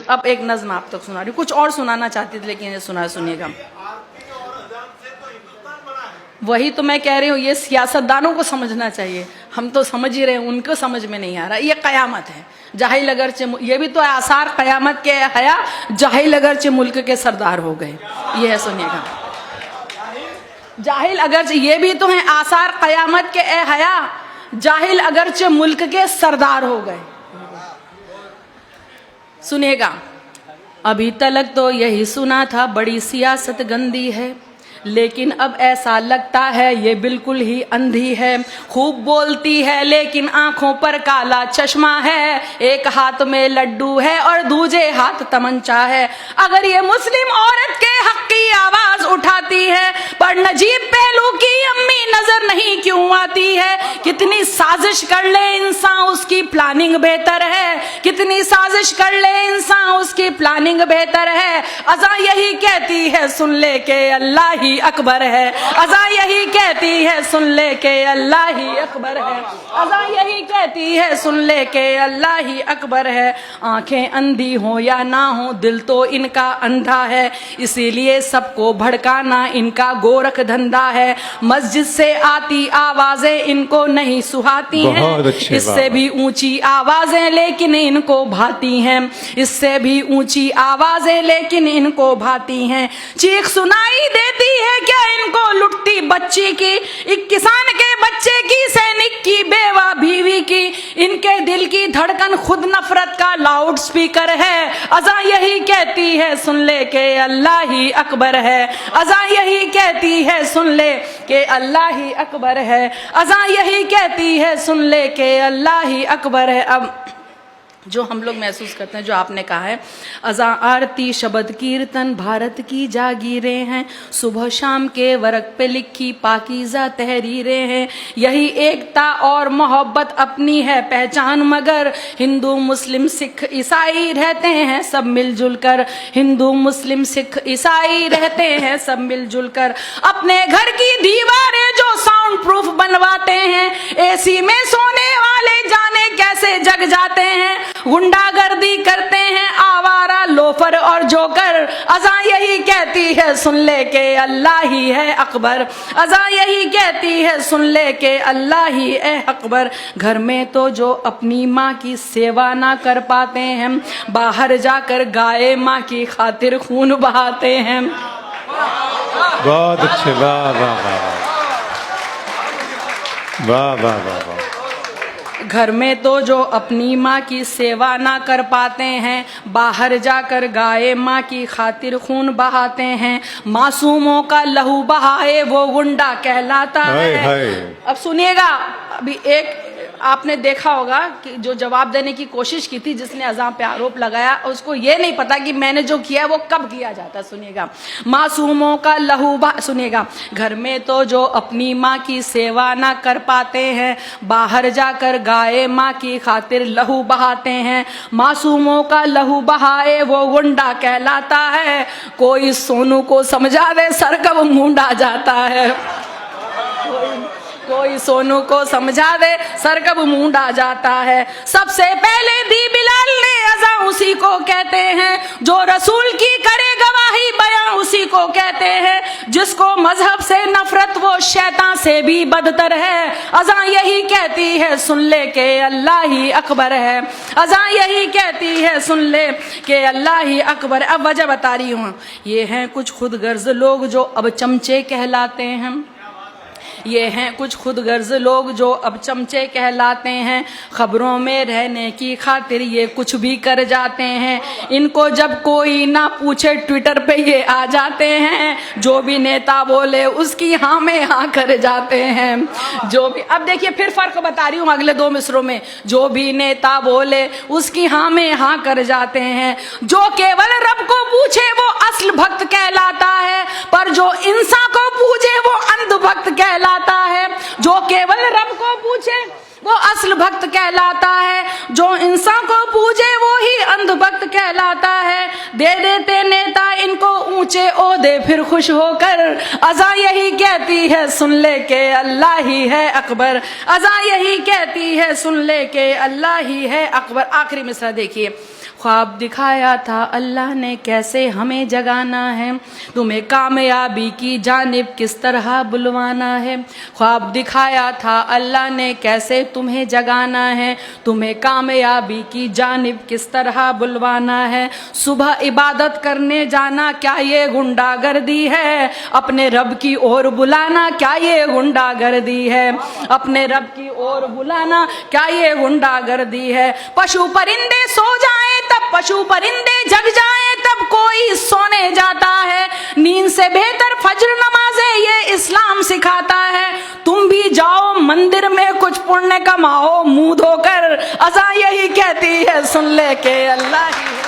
अब एक नज्म आप तक सुना रही हूँ, कुछ और सुनाना चाहती थी लेकिन ये सुनिएगा। वही तो मैं कह रही हूँ, ये सियासतदानों को समझना चाहिए, हम तो समझ ही रहे हैं, उनको समझ में नहीं आ रहा। ये कयामत है, जाहिल अगरचे, ये भी तो आसार कयामत के हया, जाहिल अगरचे मुल्क के सरदार हो गए। ये है, सुनिएगा। जाहिल अगरचे, ये भी तो है आसार कयामत के ए हया, जाहिल अगरचे मुल्क के सरदार हो गए। सुनिएगा। अभी तलक तो यही सुना था, बड़ी सियासत गंदी है, लेकिन अब ऐसा लगता है ये बिल्कुल ही अंधी है। खूब बोलती है लेकिन आंखों पर काला चश्मा है, एक हाथ में लड्डू है और दूजे हाथ तमंचा है। अगर ये मुस्लिम औरत के हक की आवाज उठाती है, पर नजीब पहलू की अम्मी नजर नहीं क्यों आती है। कितनी साजिश कर ले इंसान उसकी प्लानिंग बेहतर है, कितनी साजिश कर ले इंसान उसकी प्लानिंग बेहतर है। अज़ा यही कहती है सुन ले के अल्लाह ही अकबर है, अज़ा यही कहती है सुन ले के अल्लाह ही अकबर है, अज़ा यही कहती है सुन ले के अल्लाह ही अकबर है। आंखें अंधी हो या ना हो, दिल तो इनका अंधा है, इसीलिए सबको भड़काना इनका गोरख धंधा है। मस्जिद से आती आवाजें इनको नहीं सुहाती हैं, इससे भी ऊंची आवाजें लेकिन इनको भाती हैं, इससे भी ऊंची आवाजें लेकिन इनको भाती हैं। चीख सुनाई देती है क्या इनको लुटती बच्ची की, एक किसान के बच्चे की, सैनिक की, बेवा बीवी की। इनके दिल की धड़कन खुद नफरत का लाउड स्पीकर है। अज़ा यही कहती है सुन ले के अल्लाह ही अकबर है, अज़ा यही कहती है सुन ले के अल्लाह ही अकबर है, अज़ा यही कहती है सुन ले के अल्लाह ही अकबर है। अब जो हम लोग महसूस करते हैं, जो आपने कहा है, अज़ा आरती शब्द कीर्तन भारत की जागीरें हैं, सुबह शाम के वर्क पे लिखी पाकीज़ा तहरीरें हैं। यही एकता और मोहब्बत अपनी है पहचान, मगर हिंदू मुस्लिम सिख ईसाई रहते हैं सब मिलजुल कर, हिंदू मुस्लिम सिख ईसाई रहते हैं सब मिलजुल कर। अपने घर की दीवारें जो साउंड प्रूफ बनवाते हैं, एसी में सोने वाले जाने कैसे जग जाते हैं। गुंडागर्दी करते हैं आवारा लोफर और जोकर, अज़ा यही कहती है सुन ले के अल्लाह ही है अकबर, अज़ा यही कहती है सुन ले के अल्लाह ही है अकबर। घर में तो जो अपनी माँ की सेवा ना कर पाते हैं, बाहर जाकर गाय माँ की खातिर खून बहाते हैं। बहुत अच्छे, वाह वाह वाह वाह वाह वाह वाह। घर में तो जो अपनी माँ की सेवा ना कर पाते हैं, बाहर जाकर गाय माँ की खातिर खून बहाते हैं। मासूमों का लहू बहाए वो गुंडा कहलाता है। अब सुनिएगा, अभी एक आपने देखा होगा कि जो जवाब देने की कोशिश की थी, जिसने अज़ा पे आरोप लगाया, उसको ये नहीं पता कि मैंने जो किया है वो कब किया जाता। सुनिएगा, मासूमों का लहू सुनिएगा, घर में तो जो अपनी माँ की सेवा ना कर पाते हैं, बाहर जाकर गाय माँ की खातिर लहू बहाते हैं। मासूमों का लहू बहाए वो गुंडा कहलाता है, कोई सोनू को समझा दे सर कब मूंडा जाता है, कोई सोनू को समझा दे सर कब मूंडा जाता है। सबसे पहले दी बिलाल ने अज़ा उसी को कहते हैं, जो रसूल की करे गवाही बयां उसी को कहते हैं, जिसको मजहब से नफरत वो शैतान से भी बदतर है। अज़ा यही कहती है सुन ले के अल्लाह ही अकबर है, अज़ा यही कहती है सुन ले के अल्लाह ही अकबर। अब वजह बता रही हूँ, ये हैं कुछ खुद गर्ज लोग जो अब चमचे कहलाते हैं, ये हैं कुछ खुद गर्ज लोग जो अब चमचे कहलाते हैं। खबरों में रहने की खातिर ये कुछ भी कर जाते हैं, इनको जब कोई ना पूछे ट्विटर पे ये आ जाते हैं। जो भी नेता बोले उसकी हाँ में हाँ कर जाते हैं। जो भी, अब देखिए फिर फर्क बता रही हूँ अगले दो मिसरों में, जो भी नेता बोले उसकी हाँ में हाँ कर जाते हैं। जो केवल रब को पूछे वो असल भक्त कहलाता है, पर जो इंसान को पूछे वो अंधभक्त कहलाता है। जो केवल रब को पूछे वो असल भक्त कहलाता है, जो इंसान को पूछे वो ही अंधभक्त कहलाता है। दे देते नेता इनको ऊंचे ओहदे फिर खुश होकर, अज़ा यही कहती है सुन ले के अल्लाह ही है अकबर, अज़ा यही कहती है सुन ले के अल्लाह ही है अकबर। आखिरी मिसरा देखिए, ख्वाब दिखाया था अल्लाह ने कैसे हमें जगाना है, तुम्हें कामयाबी की जानिब किस तरह बुलवाना है। ख्वाब दिखाया था अल्लाह ने कैसे तुम्हें जगाना है, तुम्हें कामयाबी की जानिब किस तरह बुलवाना है। सुबह इबादत करने जाना क्या ये गुंडागर्दी है, अपने रब की ओर बुलाना क्या ये गुंडागर्दी है, अपने रब की ओर बुलाना क्या ये गुंडागर्दी है। पशु परिंदे सो जाएं तब पशु परिंदे जग जाएं तब कोई सोने जाता है, नींद से बेहतर फज्र नमाज़े ये इस्लाम सिखाता है। तुम भी जाओ मंदिर में कुछ पुण्य कमाओ, मुंह धोकर अज़ान यही कहती है सुन ले के अल्लाह ही